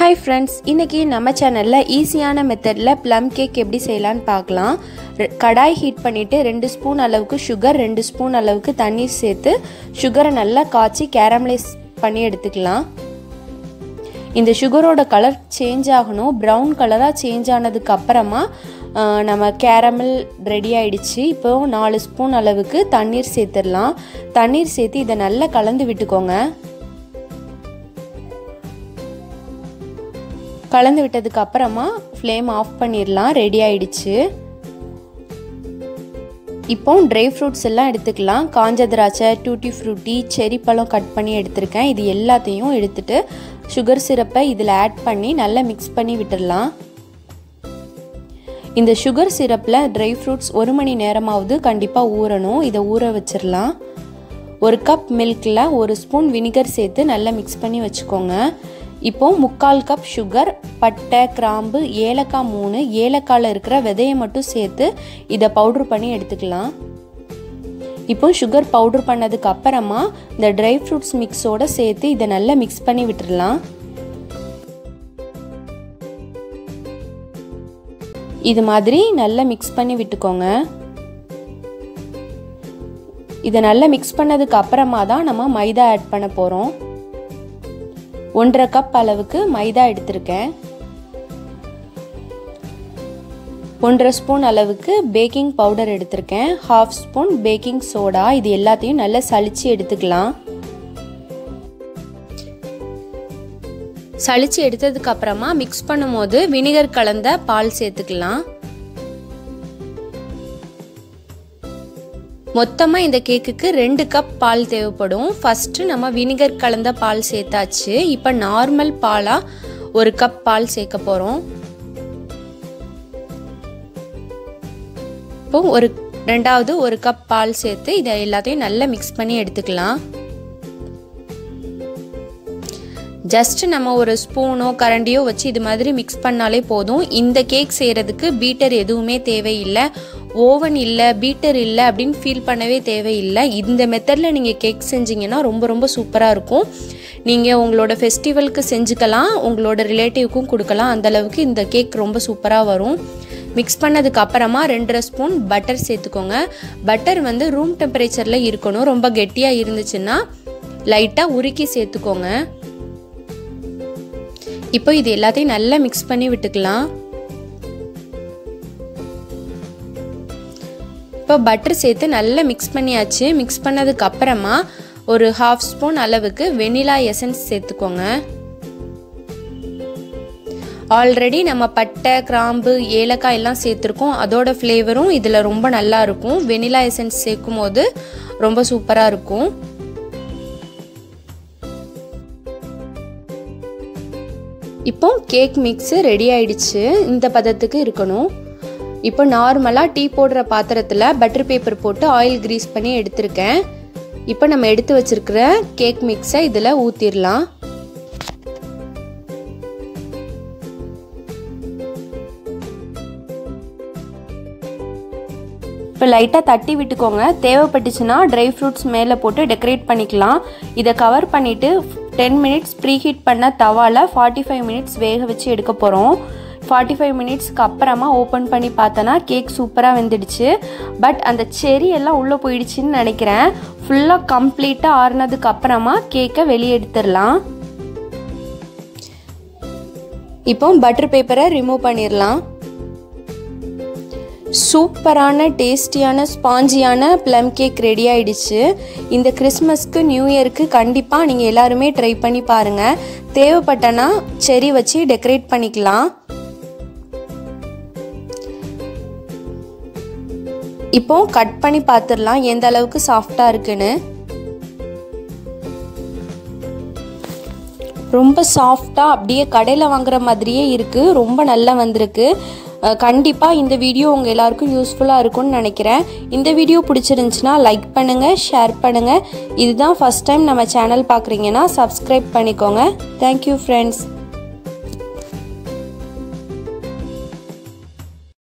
Hi friends, இன்னைக்கு நம்ம சேனல்ல ஈஸியான மெத்தட்ல plum cake எப்படி செய்யலாம்னு பார்க்கலாம். கடாய் ஹீட் பண்ணிட்டு 2 ஸ்பூன் அளவுக்கு sugar, 2 ஸ்பூன் அளவுக்கு தண்ணீர் சேர்த்து சுகரை நல்லா காய்ச்சி கேரமலைஸ் பண்ணி எடுத்துக்கலாம். இந்த சுகரோட கலர் சேஞ்ச் ஆகணும். பிரவுன் கலரா சேஞ்ச் ஆனதுக்கு அப்புறமா நம்ம கேரமல் ரெடி ஆயிடுச்சு. இப்போ 4 ஸ்பூன் அளவுக்கு தண்ணீர் சேர்த்துடலாம். தண்ணீர் சேர்த்து இதை நல்லா கலந்து விட்டுக்கோங்க. கலந்து விட்டதுக்கு அப்புறமா ஃப்ளேம் ஆஃப் பண்ணிடலாம். ரெடி ஆயிடுச்சு. இப்போ ட்ரை ஃப்ரூட்ஸ் எல்லாம் எடுத்துக்கலாம். காஞ்ச திராட்சை, டூட்டி ஃப்ரூட்டி, செரி பழம் கட் பண்ணி எடுத்திருக்கேன். இது எல்லாத்தையும் எடுத்துட்டு சுகர் சிரப்பை இதில் ஆட் பண்ணி நல்லா மிக்ஸ் பண்ணி விட்டுடலாம். இந்த சுகர் சிரப்பில் ட்ரை ஃப்ரூட்ஸ் 1 மணி நேரமாவது கண்டிப்பாக ஊறணும். இதை ஊற வச்சிடலாம். 1 கப் மில்கில் 1 ஸ்பூன் வினிகர் சேர்த்து நல்லா மிக்ஸ் பண்ணி வச்சுக்கோங்க. இப்போ 3/4 கப் சுகர், பட்டை, கிராம்பு, ஏலக்காய் 3, ஏலக்காயில் இருக்கிற விதையை மட்டும் சேர்த்து இதை பவுட்ரு பண்ணி எடுத்துக்கலாம். இப்போ சுகர் பவுட்ரு பண்ணதுக்கு அப்புறமா இந்த ட்ரை ஃப்ரூட்ஸ் மிக்ஸோட சேர்த்து இதை நல்லா மிக்ஸ் பண்ணி விட்டுடலாம். இது மாதிரி நல்லா மிக்ஸ் பண்ணி விட்டுக்கோங்க. இதை நல்லா மிக்ஸ் பண்ணதுக்கு அப்புறமா தான் நம்ம மைதா ஆட் பண்ண போகிறோம். 1/2 கப் அளவுக்கு மைதா எடுத்திருக்கேன். 1/2 ஸ்பூன் அளவுக்கு பேக்கிங் பவுடர் எடுத்திருக்கேன். 1/2 ஸ்பூன் பேக்கிங் சோடா. இது எல்லாத்தையும் நல்லா சலிச்சு எடுத்துக்கலாம். சலிச்சு எடுத்ததுக்கு அப்புறமா மிக்ஸ் பண்ணும்போது வினிகர் கலந்த பால் சேர்த்துக்கலாம். மொத்தமாக இந்த கேக்குக்கு 2 கப் பால் தேவைப்படும். ஃபஸ்ட்டு நம்ம வினிகர் கலந்த பால் சேர்த்தாச்சு. இப்போ நார்மல் பாலாக 1 கப் பால் சேர்க்க போகிறோம். இப்போ ரெண்டாவது 1 கப் பால் சேர்த்து இதை எல்லாத்தையும் நல்லா மிக்ஸ் பண்ணி எடுத்துக்கலாம். ஜஸ்ட் நம்ம ஒரு ஸ்பூனோ கரண்டியோ வச்சு இது மாதிரி மிக்ஸ் பண்ணாலே போதும். இந்த கேக் செய்கிறதுக்கு பீட்டர் எதுவுமே தேவையில்லை. ஓவன் இல்லை, பீட்டர் இல்லை அப்படின்னு ஃபீல் பண்ணவே தேவையில்லை. இந்த மெத்தடில் நீங்கள் கேக் செஞ்சிங்கன்னா ரொம்ப ரொம்ப சூப்பராக இருக்கும். நீங்கள் உங்களோட ஃபெஸ்டிவலுக்கு செஞ்சுக்கலாம், உங்களோட ரிலேட்டிவ்க்கும் கொடுக்கலாம். அந்தளவுக்கு இந்த கேக் ரொம்ப சூப்பராக வரும். மிக்ஸ் பண்ணதுக்கு அப்புறமா 2.5 ஸ்பூன் பட்டர் சேர்த்துக்கோங்க. பட்டர் வந்து ரூம் டெம்பரேச்சரில் இருக்கணும். ரொம்ப கெட்டியாக இருந்துச்சுன்னா லைட்டாக உருக்கி சேர்த்துக்கோங்க. இப்போ இது எல்லாத்தையும் நல்லா மிக்ஸ் பண்ணி விட்டுக்கலாம். இப்போ பட்டர் சேர்த்து நல்லா மிக்ஸ் பண்ணியாச்சு. மிக்ஸ் பண்ணதுக்கு அப்புறமா ஒரு 1/2 ஸ்பூன் அளவுக்கு வெனிலா எசன்ஸ் சேர்த்துக்கோங்க. ஆல்ரெடி நம்ம பட்டை, கிராம்பு, ஏலக்காய் எல்லாம் சேர்த்துருக்கோம். அதோட ஃப்ளேவரும் இதில் ரொம்ப நல்லா இருக்கும். வெனிலா எசன்ஸ் சேர்க்கும் போது ரொம்ப சூப்பராக இருக்கும். இப்போ கேக் மிக்ஸு ரெடி ஆயிடுச்சு. இந்த பதத்துக்கு இருக்கணும். இப்போ நார்மலாக டீ போடுற பாத்திரத்தில் பட்டர் பேப்பர் போட்டு ஆயில் கிரீஸ் பண்ணி எடுத்திருக்கேன். இப்போ நம்ம எடுத்து வச்சிருக்கிற கேக் மிக்ஸை இதில் ஊற்றிடலாம். இப்போ லைட்டாக தட்டி விட்டுக்கோங்க. தேவைப்பட்டுச்சுன்னா ட்ரை ஃப்ரூட்ஸ் மேலே போட்டு டெக்கரேட் பண்ணிக்கலாம். இதை கவர் பண்ணிவிட்டு 10 மினிட்ஸ் ப்ரீ ஹீட் பண்ண தவாவில் 45 மினிட்ஸ் வேக வச்சு எடுக்க போகிறோம். 45 மினிட்ஸ்க்கு அப்புறமா ஓப்பன் பண்ணி பார்த்தோன்னா கேக் சூப்பராக வெந்துடுச்சு. பட் அந்த செரி எல்லாம் உள்ளே போயிடுச்சுன்னு நினைக்கிறேன். ஃபுல்லாக கம்ப்ளீட்டாக ஆறுனதுக்கு அப்புறமா கேக்கை வெளியே எடுத்துடலாம். இப்போ பட்டர் பேப்பரை ரிமூவ் பண்ணிடலாம். சூப்பரான டேஸ்டியான ஸ்பாஞ்சியான ப்ளம் கேக் ரெடி ஆயிடுச்சு. இந்த கிறிஸ்மஸ்க்கு நியூ இயருக்கு கண்டிப்பாக நீங்கள் எல்லாருமே ட்ரை பண்ணி பாருங்கள். தேவைப்பட்டனா செரி வச்சு டெக்கரேட் பண்ணிக்கலாம். இப்போ கட் பண்ணி பார்த்துடலாம் எந்த அளவுக்கு சாஃப்டாக இருக்குன்னு. ரொம்ப சாஃப்டாக அப்படியே கடையில் வாங்குற மாதிரியே இருக்குது. ரொம்ப நல்லா வந்திருக்கு. கண்டிப்பாக இந்த வீடியோ உங்கள் எல்லாருக்கும் யூஸ்ஃபுல்லாக இருக்கும்னு நினைக்கிறேன். இந்த வீடியோ பிடிச்சிருந்துச்சுன்னா லைக் பண்ணுங்கள், ஷேர் பண்ணுங்கள். இதுதான் ஃபஸ்ட் டைம் நம்ம சேனல் பார்க்குறீங்கன்னா சப்ஸ்கிரைப் பண்ணிக்கோங்க. Thank you friends.